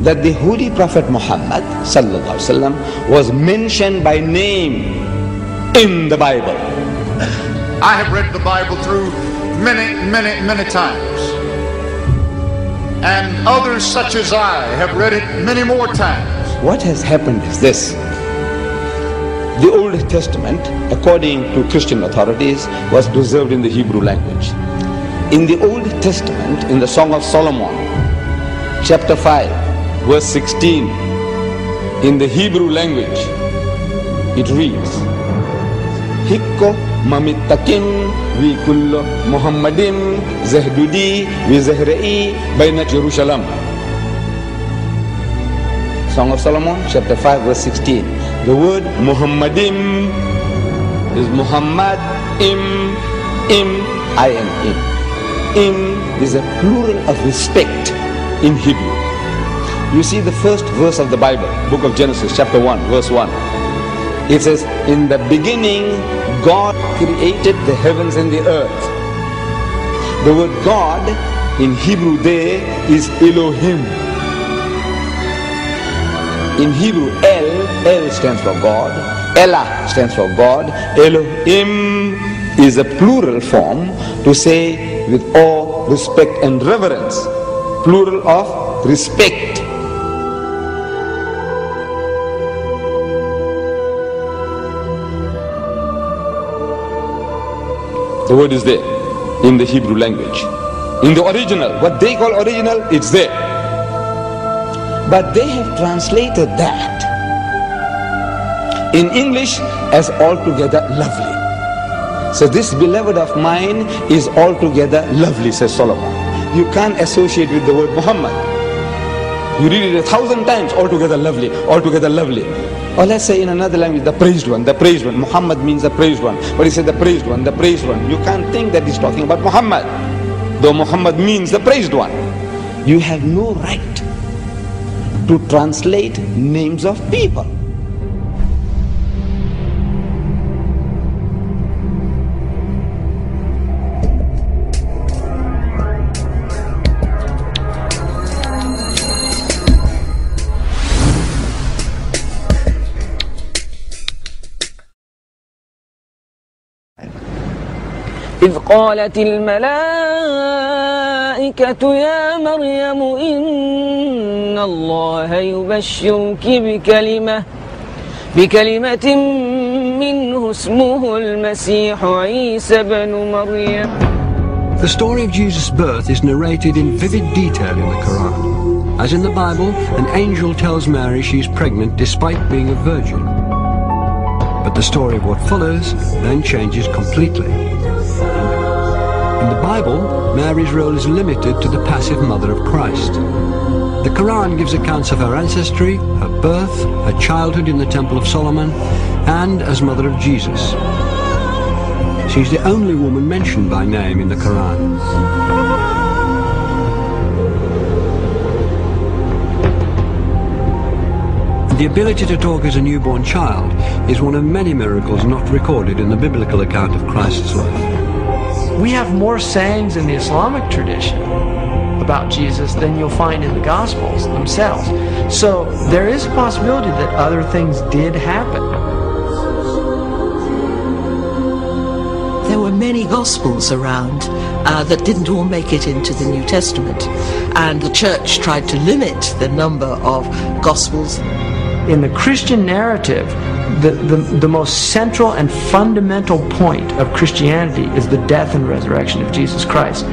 that the Holy Prophet Muhammad sallallahu alaihi wasallam was mentioned by name in the Bible. I have read the Bible through many times, and others such as I have read it many more times. What has happened is this: the Old Testament, according to Christian authorities, was preserved in the Hebrew language. In the Old Testament, in the Song of Solomon, chapter 5, verse 16, in the Hebrew language, it reads, Hikko mamittakin vi kullo Muhammadin zahdudi vi zahra'i bainat Jerusalem. Song of Solomon, chapter 5, verse 16. The word Muhammadim is Muhammad, im, I-M-im. Im is a plural of respect in Hebrew. You see the first verse of the Bible, book of Genesis, chapter 1, verse 1. It says, in the beginning, God created the heavens and the earth. The word God in Hebrew there is Elohim. In Hebrew, El stands for God, Elah stands for God, Elohim is a plural form to say with awe, respect and reverence, plural of respect. The word is there in the Hebrew language. In the original, what they call original, it's there. But they have translated that in English as altogether lovely. So this beloved of mine is altogether lovely, says Solomon. You can't associate with the word Muhammad. You read it 1,000 times, altogether lovely, altogether lovely. Or let's say in another language, the praised one, the praised one. Muhammad means the praised one. But he said the praised one, the praised one. You can't think that he's talking about Muhammad, though Muhammad means the praised one. You have no right to translate names of people. إذ قالت الملائكة يا مريم إن الله يبشرك بكلمة منه اسمه المسيح عيسى بن مريم. The story of Jesus' birth is narrated in vivid detail in the Quran. As in the Bible, an angel tells Mary she is pregnant despite being a virgin. But the story of what follows then changes completely. In the Bible, Mary's role is limited to the passive mother of Christ. The Quran gives accounts of her ancestry, her birth, her childhood in the Temple of Solomon, and as mother of Jesus. She's the only woman mentioned by name in the Quran. The ability to talk as a newborn child is one of many miracles not recorded in the biblical account of Christ's life. We have more sayings in the Islamic tradition about Jesus than you'll find in the Gospels themselves. So there is a possibility that other things did happen. There were many Gospels around that didn't all make it into the New Testament, and the Church tried to limit the number of Gospels. In the Christian narrative, the most central and fundamental point of Christianity is the death and resurrection of Jesus Christ.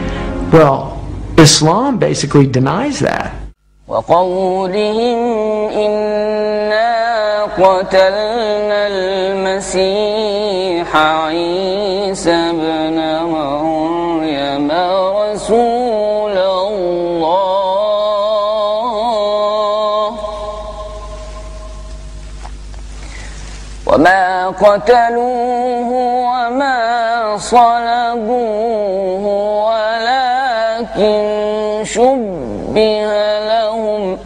Well, Islam basically denies that. وقولهم إنا قتلنا المسيح عيسى بن مريم رسول الله وما قتلوه وما صلبوه ولكن شبه لهم.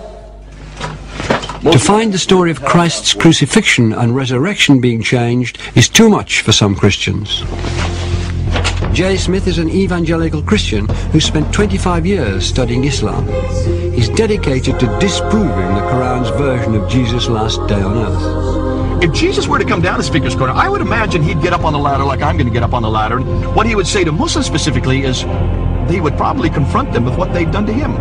To find the story of Christ's crucifixion and resurrection being changed is too much for some Christians. J. Smith is an evangelical Christian who spent 25 years studying Islam. His dedicated to disproving the Quran's version of Jesus' last day on earth. If Jesus were to come down to Speaker's Corner, I would imagine he'd get up on the ladder like I'm going to get up on the ladder. And what he would say to Muslims specifically is he would probably confront them with what they've done to him.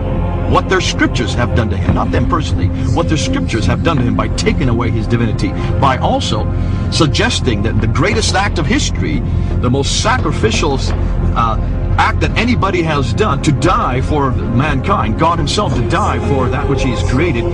What their scriptures have done to him, not them personally, what their scriptures have done to him by taking away his divinity, by also suggesting that the greatest act of history, the most sacrificial act that anybody has done, to die for mankind, God himself to die for that which he has created,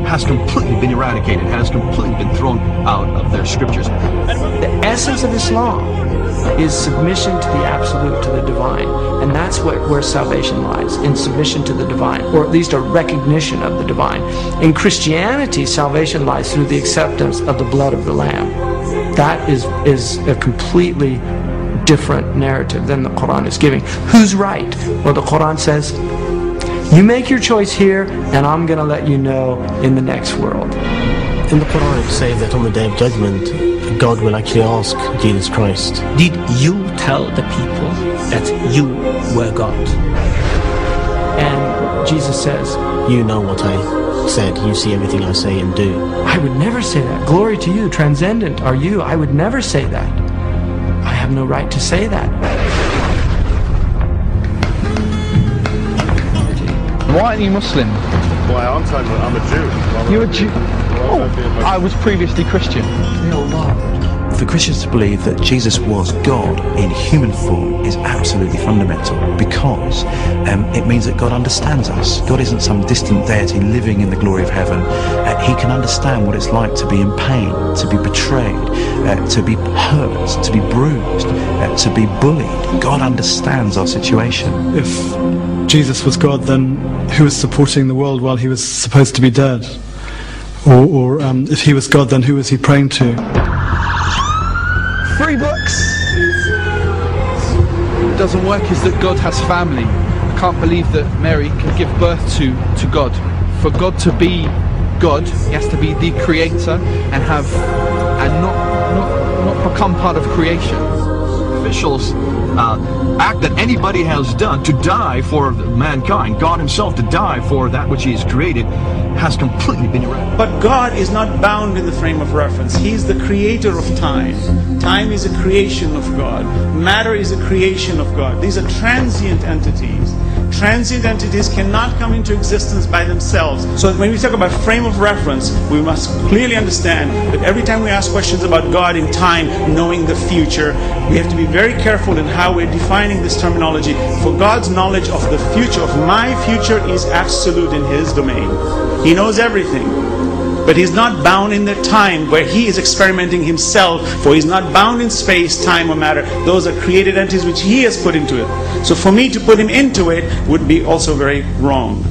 has completely been eradicated, has completely been thrown out of their scriptures. The essence of Islam is submission to the absolute, to the divine, and that's where salvation lies, in submission to the divine, or at least a recognition of the divine. In Christianity, salvation lies through the acceptance of the blood of the Lamb. That is a completely different narrative than the Quran is giving. Who's right? Well, the Quran says, you make your choice here, and I'm going to let you know in the next world. In the Quran it says that on the Day of Judgment, God will actually ask Jesus Christ, did you tell the people that you were God? And Jesus says, you know what I said, you see everything I say and do. I would never say that. Glory to you, transcendent are you. I would never say that. I have no right to say that. Why aren't you Muslim? Why aren't I? I'm a Jew. You're a Jew? Oh, I was previously Christian. For Christians to believe that Jesus was God in human form is absolutely fundamental, because it means that God understands us. God isn't some distant deity living in the glory of heaven. He can understand what it's like to be in pain, to be betrayed, to be hurt, to be bruised, to be bullied. God understands our situation. If Jesus was God, then who was supporting the world while he was supposed to be dead? Or if he was God, then who was he praying to? 3 books. What doesn't work is that God has family. I can't believe that Mary can give birth to God. For God to be God, he has to be the creator and not become part of creation. Officials act that anybody has done to die for mankind, God himself to die for that which he has created, has completely been eradicated. But God is not bound in the frame of reference. He is the creator of time. Time is a creation of God. Matter is a creation of God. These are transient entities. Transient entities cannot come into existence by themselves. So when we talk about frame of reference, we must clearly understand that every time we ask questions about God in time, knowing the future, we have to be very careful in how we're defining this terminology. For God's knowledge of the future, of my future, is absolute in his domain. He knows everything. But he's not bound in the time where he is experimenting himself, for he's not bound in space, time, or matter. Those are created entities which he has put into it. So for me to put him into it would be also very wrong.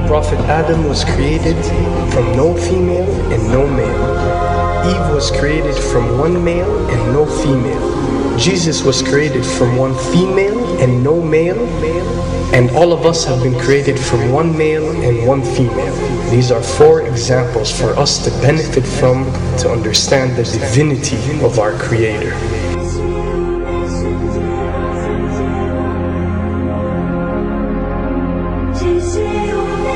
Prophet Adam was created from no female and no male. Eve was created from one male and no female. Jesus was created from one female and no male. And all of us have been created from one male and one female. These are 4 examples for us to benefit from, to understand the divinity of our Creator.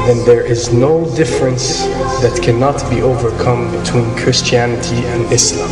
Then there is no difference that cannot be overcome between Christianity and Islam.